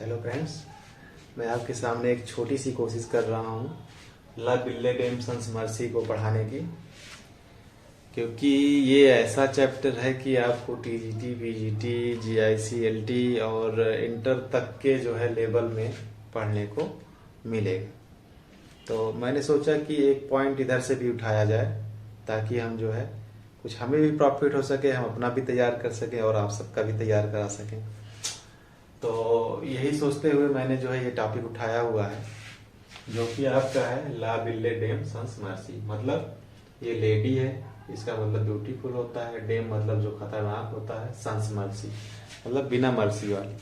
Hello friends, मैं आपके सामने एक छोटी सी कोशिश कर रहा हूँ ला बिल्ले डेम सन्स मर्सी को पढ़ाने की। क्योंकि ये ऐसा चैप्टर है कि आपको टीजीटी, पीजीटी, जीआईसी, और इंटर तक के जो है लेवल में पढ़ने को मिलेगा। तो मैंने सोचा कि एक पॉइंट इधर से भी उठाया जाए ताकि हम जो है कुछ हमें भी प्रॉफिट हो सके, हम अपना भी तैयार कर सकें और आप सबका भी तैयार करा सकें। तो यही सोचते हुए मैंने जो है ये टॉपिक उठाया हुआ है, जो कि आपका है ला बिल्ले डेम सन्स मर्सी। मतलब ये लेडी है, इसका मतलब ब्यूटीफुल होता है, डेम मतलब जो खतरनाक होता है, सन्स मर्सी मतलब बिना मर्सी वाली,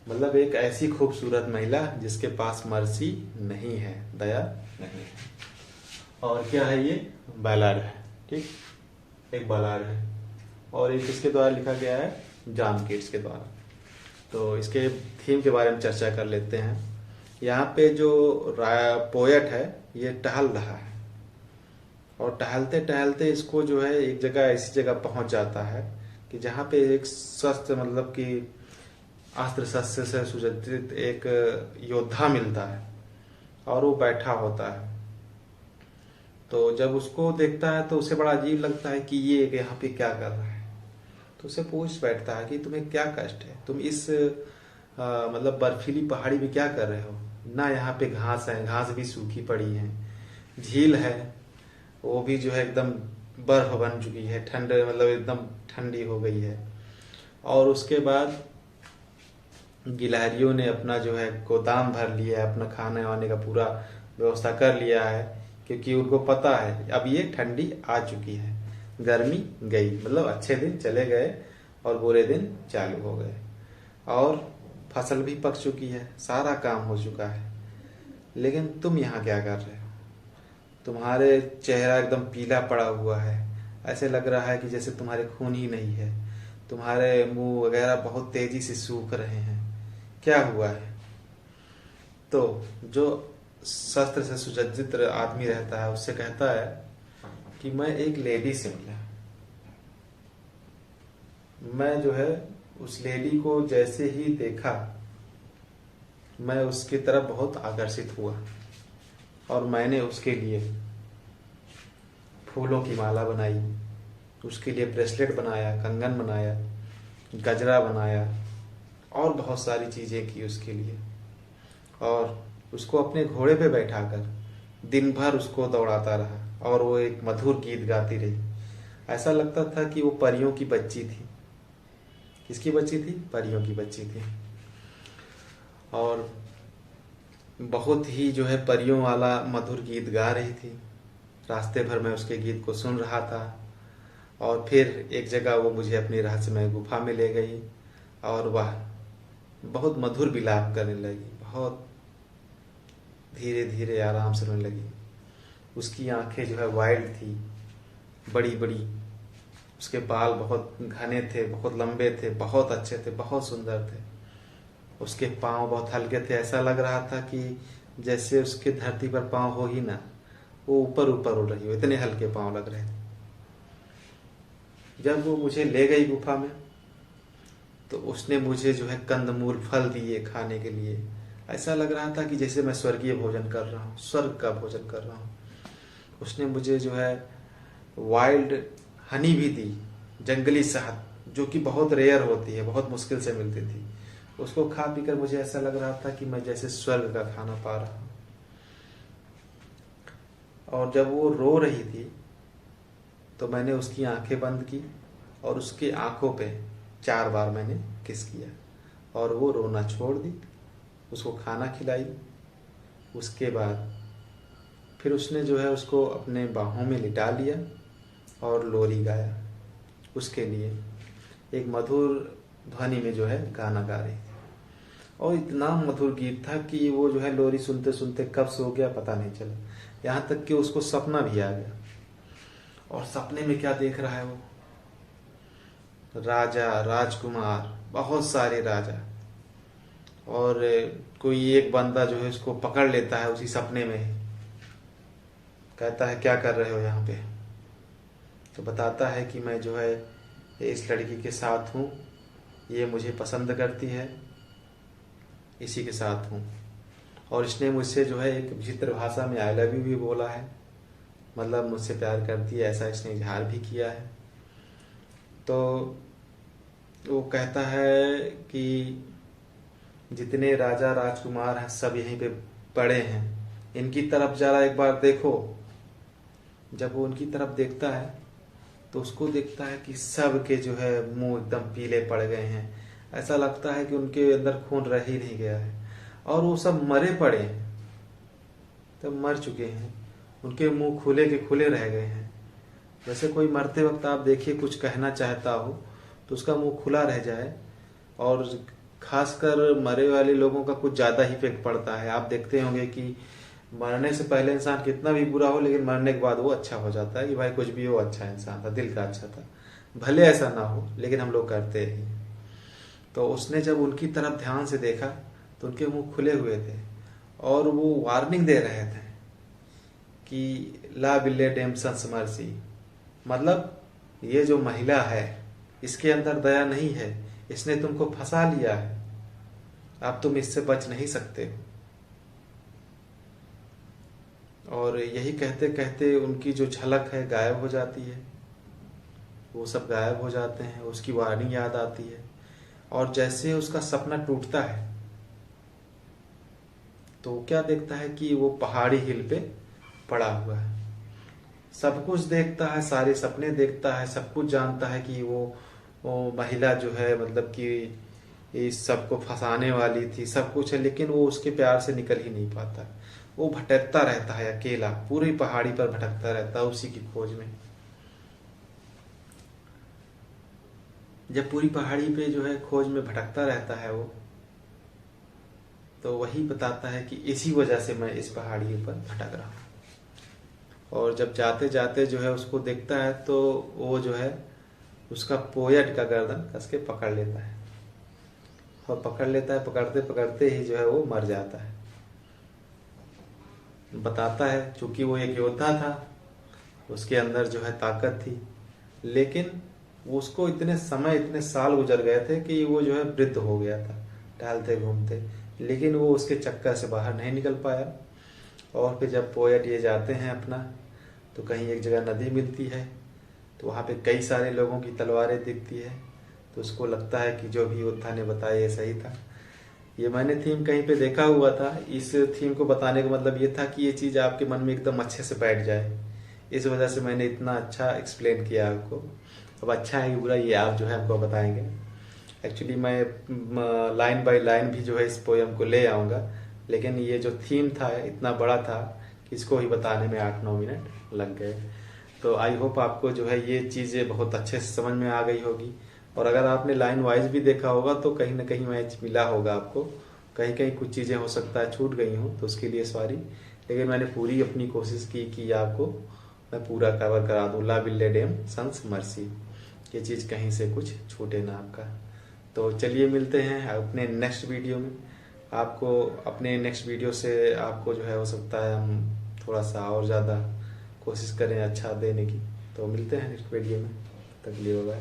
मतलब एक ऐसी खूबसूरत महिला जिसके पास मर्सी नहीं है, दया नहीं है। और क्या है ये? बैलाड है, ठीक, एक बैलाड है और एक इसके द्वारा लिखा गया है जॉन कीट्स के द्वारा। तो इसके थीम के बारे में चर्चा कर लेते हैं। यहाँ पे जो पोएट है ये टहल रहा है और टहलते टहलते इसको जो है एक जगह ऐसी जगह पहुंच जाता है कि जहाँ पे एक शस्त्र मतलब कि अस्त्र शस्त्र से सुसज्जित एक योद्धा मिलता है और वो बैठा होता है। तो जब उसको देखता है तो उसे बड़ा अजीब लगता है कि ये यहाँ पे क्या कर रहा है। तो उसे पूछ बैठता है कि तुम्हें क्या कष्ट है, तुम इस मतलब बर्फीली पहाड़ी में क्या कर रहे हो? ना यहाँ पे घास है, घास भी सूखी पड़ी है, झील है वो भी जो है एकदम बर्फ बन चुकी है, ठंड मतलब एकदम ठंडी हो गई है। और उसके बाद गिलहरियों ने अपना जो है गोदाम भर लिया है, अपना खाने वाने का पूरा व्यवस्था कर लिया है, क्योंकि उनको पता है अब ये ठंडी आ चुकी है, गर्मी गई, मतलब अच्छे दिन चले गए और बुरे दिन चालू हो गए और फसल भी पक चुकी है, सारा काम हो चुका है। लेकिन तुम यहाँ क्या कर रहे हो? तुम्हारे चेहरा एकदम पीला पड़ा हुआ है, ऐसे लग रहा है कि जैसे तुम्हारे खून ही नहीं है, तुम्हारे मुंह वगैरह बहुत तेजी से सूख रहे हैं, क्या हुआ है? तो जो शस्त्र से सुसज्जित आदमी रहता है उससे कहता है कि मैं एक लेडी से मिला, मैं जो है उस लेडी को जैसे ही देखा मैं उसकी तरफ बहुत आकर्षित हुआ और मैंने उसके लिए फूलों की माला बनाई, उसके लिए ब्रेसलेट बनाया, कंगन बनाया, गजरा बनाया और बहुत सारी चीजें की उसके लिए। और उसको अपने घोड़े पे बैठाकर दिन भर उसको दौड़ाता रहा और वो एक मधुर गीत गाती रही। ऐसा लगता था कि वो परियों की बच्ची थी। किसकी बच्ची थी? परियों की बच्ची थी। और बहुत ही जो है परियों वाला मधुर गीत गा रही थी। रास्ते भर मैं उसके गीत को सुन रहा था और फिर एक जगह वो मुझे अपनी रहस्यमय गुफा में ले गई और वह बहुत मधुर विलाप करने लगी, बहुत धीरे धीरे आराम से रोने लगी। उसकी आंखें जो है वाइल्ड थी, बड़ी बड़ी, उसके बाल बहुत घने थे, बहुत लंबे थे, बहुत अच्छे थे, बहुत सुंदर थे। उसके पांव बहुत हल्के थे, ऐसा लग रहा था कि जैसे उसके धरती पर पांव हो ही ना, वो ऊपर ऊपर उड़ रही हो, इतने हल्के पांव लग रहे थे। जब वो मुझे ले गई गुफा में तो उसने मुझे जो है कंदमूल फल दिए खाने के लिए। ऐसा लग रहा था कि जैसे मैं स्वर्गीय भोजन कर रहा हूँ, स्वर्ग का भोजन कर रहा हूँ। उसने मुझे जो है वाइल्ड हनी भी दी, जंगली शहद, जो कि बहुत रेयर होती है, बहुत मुश्किल से मिलती थी। उसको खा पीकर मुझे ऐसा लग रहा था कि मैं जैसे स्वर्ग का खाना पा रहा हूँ। और जब वो रो रही थी तो मैंने उसकी आंखें बंद की और उसकी आंखों पे 4 बार मैंने किस किया और वो रोना छोड़ दी। उसको खाना खिलाई, उसके बाद फिर उसने जो है उसको अपने बाहों में लिटा लिया और लोरी गाया उसके लिए, एक मधुर ध्वनि में जो है गाना गा रही थी। और इतना मधुर गीत था कि वो जो है लोरी सुनते सुनते कब सो गया पता नहीं चला। यहाँ तक कि उसको सपना भी आ गया। और सपने में क्या देख रहा है वो? राजा, राजकुमार, बहुत सारे राजा, और कोई एक बंदा जो है उसको पकड़ लेता है उसी सपने में ही, कहता है क्या कर रहे हो यहाँ पे? तो बताता है कि मैं जो है इस लड़की के साथ हूँ, ये मुझे पसंद करती है इसी के साथ हूँ। और इसने मुझसे जो है एक विचित्र भाषा में आई लव यू भी बोला है, मतलब मुझसे प्यार करती है ऐसा इसने इजहार भी किया है। तो वो कहता है कि जितने राजा राजकुमार हैं सब यहीं पे पड़े हैं, इनकी तरफ जरा एक बार देखो। जब वो उनकी तरफ देखता है तो उसको देखता है कि सब के जो है मुंह एकदम पीले पड़ गए हैं, ऐसा लगता है कि उनके अंदर खून रह ही नहीं गया है और वो सब मरे पड़े हैं, तब मर चुके हैं, उनके मुंह खुले के खुले रह गए हैं। वैसे कोई मरते वक्त आप देखिए कुछ कहना चाहता हो तो उसका मुंह खुला रह जाए, और खासकर मरे वाले लोगों का कुछ ज्यादा ही इफेक्ट पड़ता है। आप देखते होंगे कि मरने से पहले इंसान कितना भी बुरा हो लेकिन मरने के बाद वो अच्छा हो जाता है कि भाई कुछ भी हो, अच्छा इंसान था, दिल का अच्छा था, भले ऐसा ना हो लेकिन हम लोग करते हैं। तो उसने जब उनकी तरफ ध्यान से देखा तो उनके मुंह खुले हुए थे और वो वार्निंग दे रहे थे कि ला बिल्ले डेम सन्स मर्सी, मतलब ये जो महिला है इसके अंदर दया नहीं है, इसने तुमको फंसा लिया है, अब तुम इससे बच नहीं सकते हो। और यही कहते कहते उनकी जो झलक है गायब हो जाती है, वो सब गायब हो जाते हैं, उसकी वार्निंग याद आती है। और जैसे उसका सपना टूटता है तो वो क्या देखता है कि वो पहाड़ी हिल पे पड़ा हुआ है, सब कुछ देखता है, सारे सपने देखता है, सब कुछ जानता है कि वो महिला जो है मतलब कि इस सबको फंसाने वाली थी, सब कुछ है, लेकिन वो उसके प्यार से निकल ही नहीं पाता। वो भटकता रहता है अकेला, पूरी पहाड़ी पर भटकता रहता है उसी की खोज में। जब पूरी पहाड़ी पे जो है खोज में भटकता रहता है वो, तो वही बताता है कि इसी वजह से मैं इस पहाड़ी पर भटक रहा हूँ। और जब जाते जाते जो है उसको देखता है तो वो जो है उसका पोयट का गर्दन कस के पकड़ लेता है, और पकड़ लेता है, पकड़ते पकड़ते ही जो है वो मर जाता है। बताता है चूंकि वो एक योद्धा था, उसके अंदर जो है ताकत थी, लेकिन उसको इतने समय, इतने साल गुजर गए थे कि वो जो है वृद्ध हो गया था टहलते घूमते, लेकिन वो उसके चक्कर से बाहर नहीं निकल पाया। और फिर जब पोएट ये जाते हैं अपना, तो कहीं एक जगह नदी मिलती है, तो वहाँ पे कई सारे लोगों की तलवारें दिखती है, तो उसको लगता है कि जो भी योद्धा ने बताया ये सही था। ये मैंने थीम कहीं पे देखा हुआ था, इस थीम को बताने का मतलब ये था कि ये चीज़ आपके मन में एकदम अच्छे से बैठ जाए, इस वजह से मैंने इतना अच्छा एक्सप्लेन किया आपको। अब अच्छा है कि बुरा ये आप जो है हमको बताएंगे। एक्चुअली मैं लाइन बाय लाइन भी जो है इस पोयम को ले आऊँगा, लेकिन ये जो थीम था इतना बड़ा था कि इसको ही बताने में 8-9 मिनट लग गए। तो आई होप आपको जो है ये चीज़ें बहुत अच्छे से समझ में आ गई होगी, और अगर आपने लाइन वाइज भी देखा होगा तो कहीं ना कहीं मैच मिला होगा आपको, कहीं कहीं कुछ चीज़ें हो सकता है छूट गई हों, तो उसके लिए सॉरी, लेकिन मैंने पूरी अपनी कोशिश की कि आपको मैं पूरा कवर करा दूँ ला बिल्ले डेम सन्स मर्सी, ये चीज़ कहीं से कुछ छूटे ना आपका। तो चलिए मिलते हैं अपने नेक्स्ट वीडियो में। आपको अपने नेक्स्ट वीडियो से आपको जो है हो सकता है हम थोड़ा सा और ज़्यादा कोशिश करें अच्छा देने की। तो मिलते हैं नेक्स्ट वीडियो में, तक के लिए बाय।